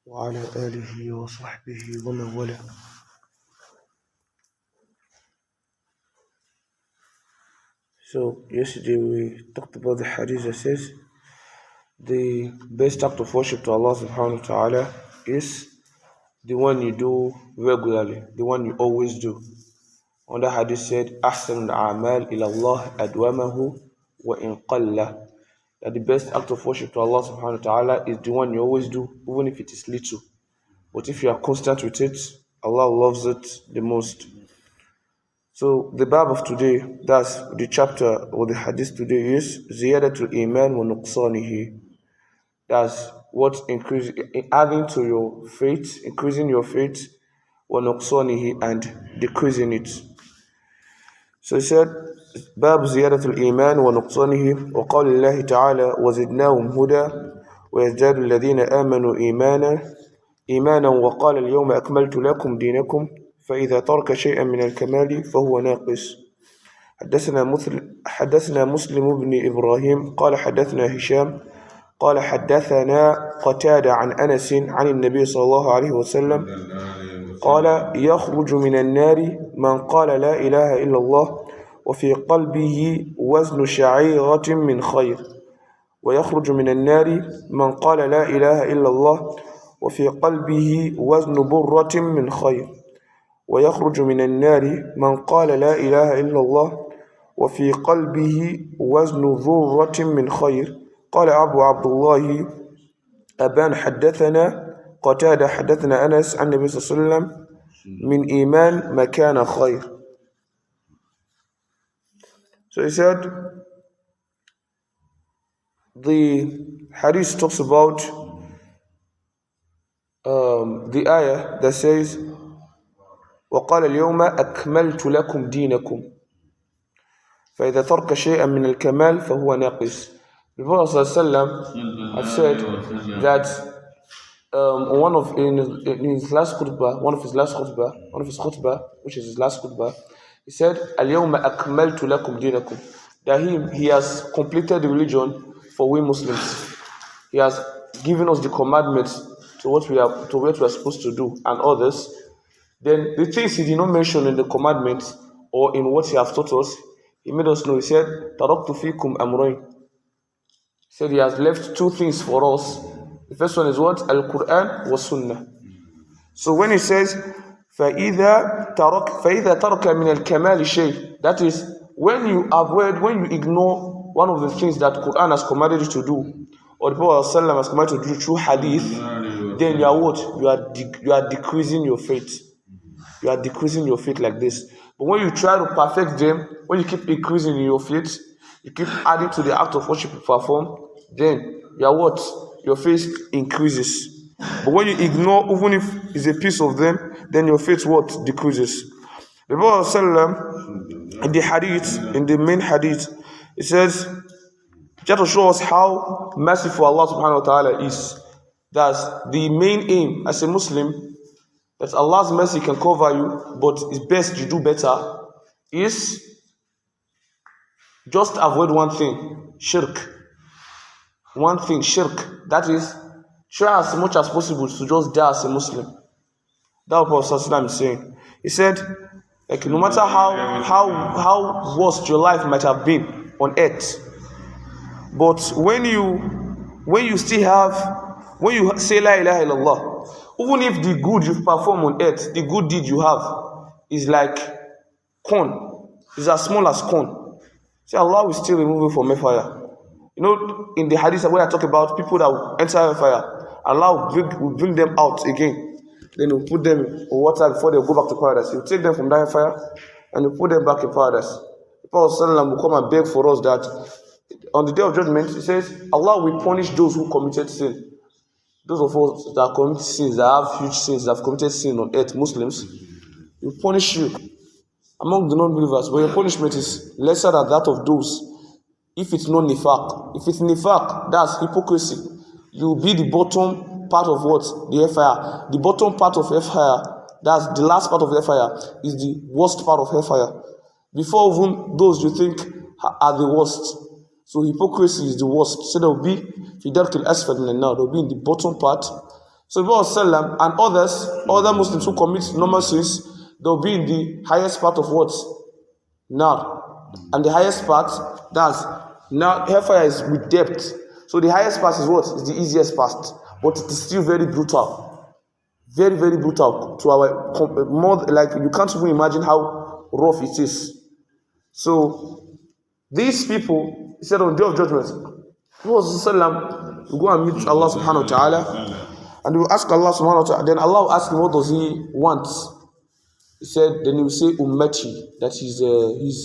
وعلى آله وصحبه ومن والاه. So yesterday we talked about the hadith that says the best act of worship to Allah subhanahu wa ta'ala is the one you do regularly, the one you always do. On the hadith said, أحسن الأعمال إلى الله أدومه وإن قل. That the best act of worship to Allah subhanahu wa ta'ala is the one you always do, even if it is little. But if you are constant with it, Allah loves it the most. So the bab of today, that's the chapter or the hadith today, is Ziyadatul Iman wa Nuqsanihi. That's what adding to your faith, increasing your faith, wa Nuqsanihi, and decreasing it. So he said, باب زيادة الإيمان ونقصانه وقال الله تعالى وزدناهم هدى ويزداد الذين آمنوا إيمانا وقال اليوم أكملت لكم دينكم فإذا ترك شيئا من الكمال فهو ناقص. حدثنا مسلم بن إبراهيم قال حدثنا هشام قال حدثنا قتادة عن أنس عن النبي صلى الله عليه وسلم قال يخرج من النار من قال لا إله إلا الله وفي قلبه وزن شعيرة من خير ويخرج من النار من قال لا إله إلا الله وفي قلبه وزن برة من خير ويخرج من النار من قال لا إله إلا الله وفي قلبه وزن ذرة من خير. قال أبو عبد الله أبان حدثنا قتادة حدثنا أنس عن النبي صلى الله عليه وسلم من إيمان مكان خير. So he said, the hadith talks about the ayah that says وقال اليوم أكملت لكم دينكم فإذا ترك شيئا من الكمال فهو ناقص. The Prophet ﷺ had said that in his last khutbah, which is his last khutbah, he said اليوم أكملت لكم دينكم, that he has completed the religion for we Muslims. He has given us the commandments to what we are supposed to do and others. Then the things he did not mention in the commandments or in what he has taught us, he made us know. He said, تَرَكْتُ فِيكُمْ أَمْرَيْنِ. He said he has left two things for us. The first one is what? Al-Quran wa Sunnah. So when he says, فَإِذَا تَرَكَ مِنَ الْكَمَالِ شَيْءٍ, that is, when you ignore one of the things that Quran has commanded you to do, or the Prophet ﷺ has commanded you to do through hadith, then you are what? You are decreasing your faith. You are decreasing your faith like this. But when you try to perfect them, when you keep increasing in your faith, you keep adding to the act of worship you perform, then you are what? Your faith increases. But when you ignore, even if it's a piece of them, then your faith what? Decreases. The Prophet ﷺ, in the hadith, in the main hadith, it says, just to show us how merciful Allah subhanahu wa ta'ala is, that the main aim as a Muslim, that Allah's mercy can cover you, but it's best you do better, is just avoid one thing, shirk. One thing, shirk. That is, try as much as possible to just die as a Muslim. That's what Prophet is saying. He said, like, no matter how worst your life might have been on earth, but when you say La ilaha illallah, even if the good you perform on earth, the good deed you have is like corn, is as small as corn, say Allah will still remove it from a fire. You know, in the hadith where I talk about people that will enter a fire, Allah will bring them out again. Then He'll put them in water before they go back to paradise. He'll take them from that fire and He'll put them back in paradise. The Prophet ﷺ will come and beg for us that on the day of judgment, He says, Allah will punish those who committed sin. Those of us that commit sins, that have huge sins, that have committed sin on earth, Muslims, He will punish you among the non-believers, but your punishment is lesser than that of those. If it's not nifaq, if it's nifaq, that's hypocrisy. You will be the bottom part of what? The hellfire. The bottom part of hellfire, that's the last part of hellfire, is the worst part of hellfire. Before even those you think are the worst. So hypocrisy is the worst. So there will be fi darkil asfal min an-nar. They will be in the bottom part. So the Prophet ﷺ and other Muslims who commit normal sins, they'll be in the highest part of what? Now. And the highest part, that's now hellfire is with depth. So the highest part is what? Is the easiest part. But it is still very brutal. Very, very brutal to our more, like you can't even imagine how rough it is. So these people, he said on the day of judgment, Prophet will go and meet Allah subhanahu wa ta'ala, and he will ask Allah subhanahu wa ta'ala. Then Allah will ask him, what does he want? He said, then he will say ummati, that is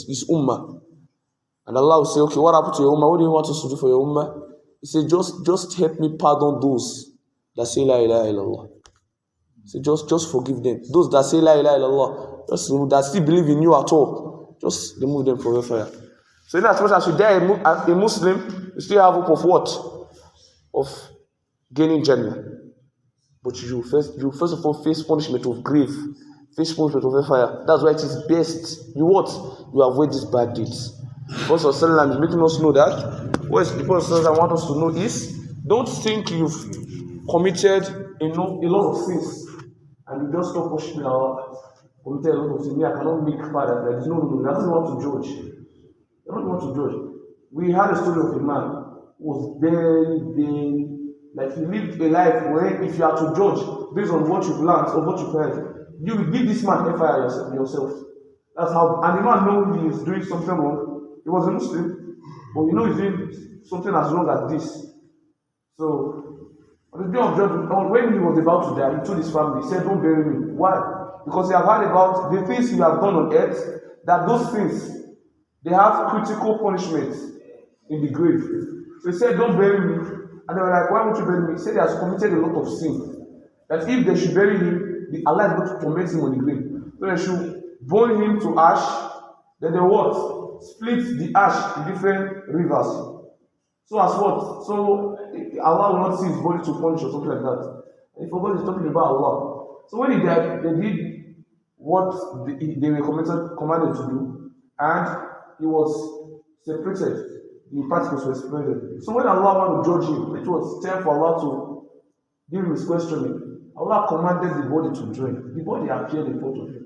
his ummah. And Allah will say, okay, what happened to your ummah? What do you want us to do for your ummah? He said, just help me pardon those that say la ilaha illallah. He said, just forgive them. Those that say la ilaha illallah, just that still believe in you at all, just remove them from hellfire. So in as much as you die a Muslim, you still have hope of what? Of gaining Jannah. But you first of all face punishment of grave, face punishment of hellfire. That's why it is best. You what? You avoid these bad deeds. The Prophet is making us know that. What the Prophet I want us to know is, don't think you've committed a lot of sins and you just stop worshiping Allah. Committed a lot of sins. I cannot make father. There is no. He doesn't want to judge. He doesn't want to judge. We had a story of a man who was very, like he lived a life where if you are to judge based on what you've learned or what you've heard, you will give this man fire yourself. That's how. And the man knows he is doing something wrong. He was a Muslim, but you know he's doing something as wrong as this. So on the day of judgment, when he was about to die, he told his family, he said, "Don't bury me." Why? Because he had heard about the things you have done on earth. That those things, they have critical punishment in the grave. So he said, "Don't bury me." And they were like, "Why won't you bury me?" He said he has committed a lot of sin. That if they should bury him, Allah is going to torment him on the grave. So they should burn him to ash. Then they what? Split the ash in different rivers. So as what? So Allah will not see his body to punish or something like that. And he forgot he's talking about Allah. So when he died, they did what they were commanded to do, and he was separated. The particles were separated. So when Allah wanted to judge him, it was time for Allah to give him his questioning. Allah commanded the body to join. The body appeared in front of him.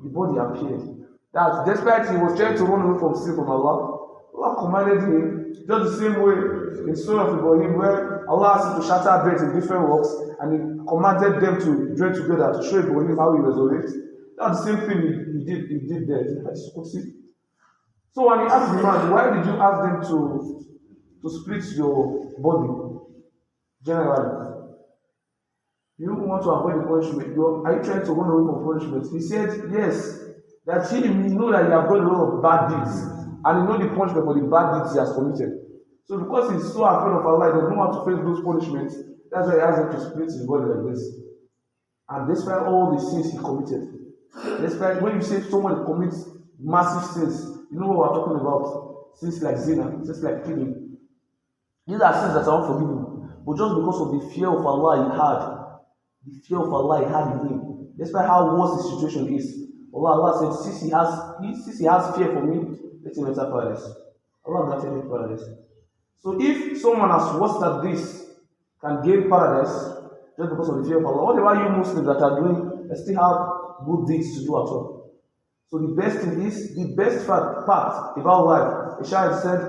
The body appeared. That despite he was trying to run away from sin from Allah, Allah commanded him, just the same way in Surah of Ibrahim, where Allah asked him to shatter beds in different rocks, and he commanded them to join together to show Ibrahim how he resurrected. That's the same thing he did there. So when he asked the man, why did you ask them to split your body? Generally, you want to avoid the punishment. Are you trying to run away from punishment? He said, yes. That he know that he has done a lot of bad deeds, and he knows the punishment for the bad deeds he has committed. So because he's so afraid of Allah, he doesn't want to face those punishments. That's why he asked them to split his body like this. And despite all the sins he committed, despite when you say someone commits massive sins, you know what we're talking about? Sins like zina, sins like killing. These are sins that are unforgivable. But just because of the fear of Allah he had in him, despite how worse the situation is, Allah said, since he has fear for me, let him enter paradise. Allah granted him paradise. So if someone as worse at this can gain paradise just because of the fear of Allah, what about you Muslims that are doing that still have good deeds to do at all? So the best thing is, the best part about life. Ishaq said,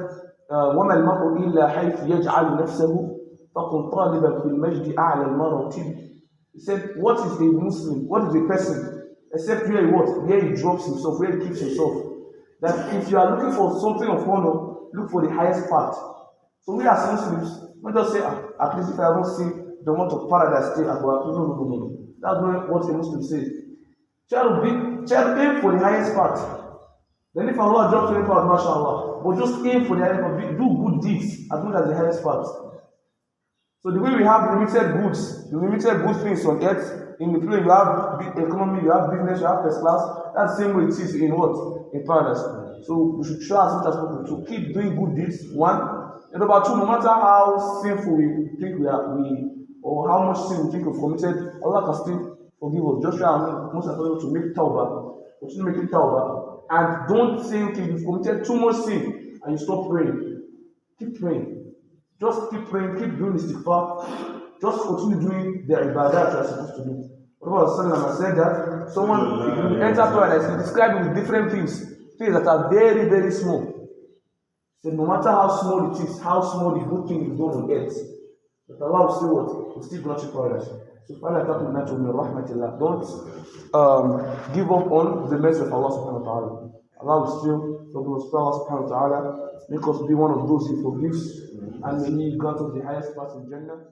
وَمَا الْمَرْءُ إِلَّا حَيْثُ يَجْعَلُ نَفْسَهُ فَقُمْ طَالِبًا فِي الْمَجْدِ أَعْلَى الْمَرَاتِبِ. He said, what is a Muslim? What is a person? Except where he drops himself, where he keeps himself. That if you are looking for something of honor, look for the highest part. So we as Muslims, not just say, at least if I don't see the amount of paradise stay at work. No. That's not what a Muslim says. Child aim for the highest part. Then if Allah drops any part, mashallah. But just aim for the highest part. Do good deeds as good as the highest part. So the way we have limited good things on earth, in the plane you have economy, you have business, you have first class, that's the same way it is in what? In paradise. So we should try as much as possible to keep doing good deeds, one. And number two, no matter how sinful we think or how much sin we think we've committed, Allah can still forgive us. Just try most of the to make tawbah. Continue making tawbah. And don't say, okay, you've committed too much sin and you stop praying. Keep praying. Just keep praying, keep doing istighfar. Just continue doing the ibadah you are supposed to do. Prophet said that someone will enter paradise, he described it with different things that are very, very small. So no matter how small it is, how small the good thing is done on earth, but Allah will still what? Will still grant you paradise. So don't give up on the mercy of Allah subhanahu wa ta'ala. Allah will still forgive us. Allah subhanahu wa ta'ala make us be one of those He forgives, and may He grant us the highest part in Jannah.